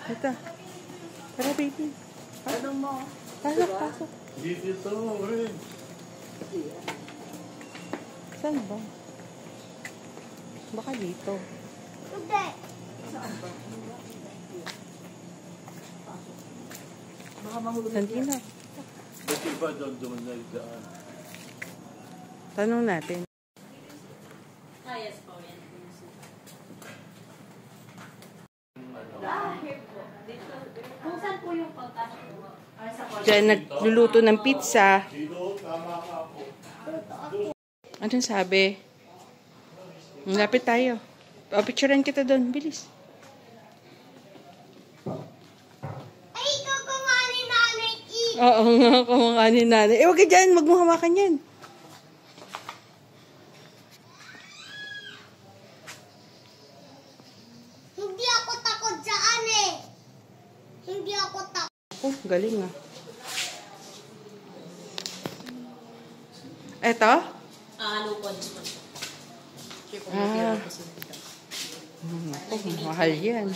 Ito. Tara, baby. Anong mo? Pasok, pasok. Dito rin. Saan ba? Baka dito. Hindi. Saan ba? Baka mahulog. Santina. Ba't iba doon nagdaan? Tanong natin. Yes po, yan. Kung saan po yung pagkasok po? Diyan nagluluto ng pizza. Dito, tama ka po. Anong sabi? Lapit tayo. O, picturean kita doon. Bilis. Ay, ikaw kumha ni Nanay E. Oo nga, kumanga ni nanay. Eh, huwag ka dyan. Huwag mo hawakan yan. Hindi ako takot dyan eh. Hindi ako takot. Oh, galing ah. Eto? Lupon. Ah. Oh, mahal yan.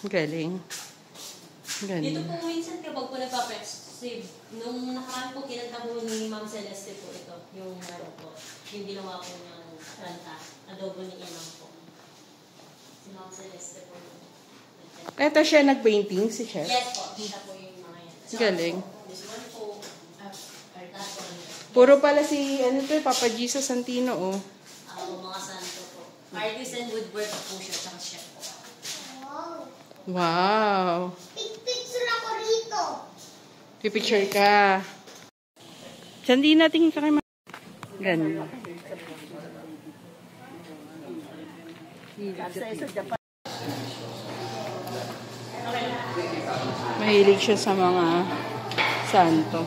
Galing. Dito Galing. po minsan kapag po nagpa-save, nung nakaraan po kinanta po ni Ma'am Celeste po ito, yung ano po, yung ginawa po niyang kanta, adobo ni Inang po. Si Ma'am Celeste po. Eto siya nag-painting, si Chef. Yes po, siya po yung mga yan. Galing. This one po, last one. Puro pala si, ano to, Papa Jesus Santino, oh. Mga santo po. Artist and woodwork po siya, tsaka chef po. Wow. Wow. Picture ako rito. Pipicture ka. Sandina, tingin ka kay Ma. Ganda. Mahilig siya sa mga santo.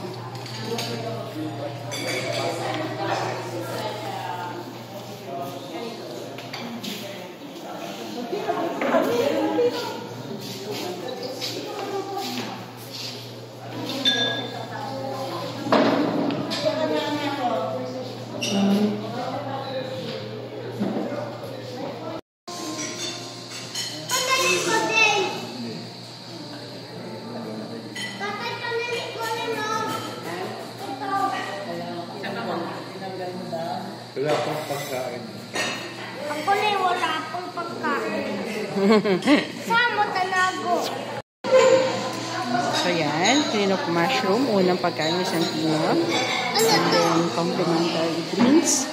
Panalig ko din. Tatay, panalig ko rin oh. Ito. Wala pang pagkain. Ako na wala akong pagkain. Saan mo tanago? So yan, trinok mushroom, unang pagkain ni Santino. And then complimentary drinks.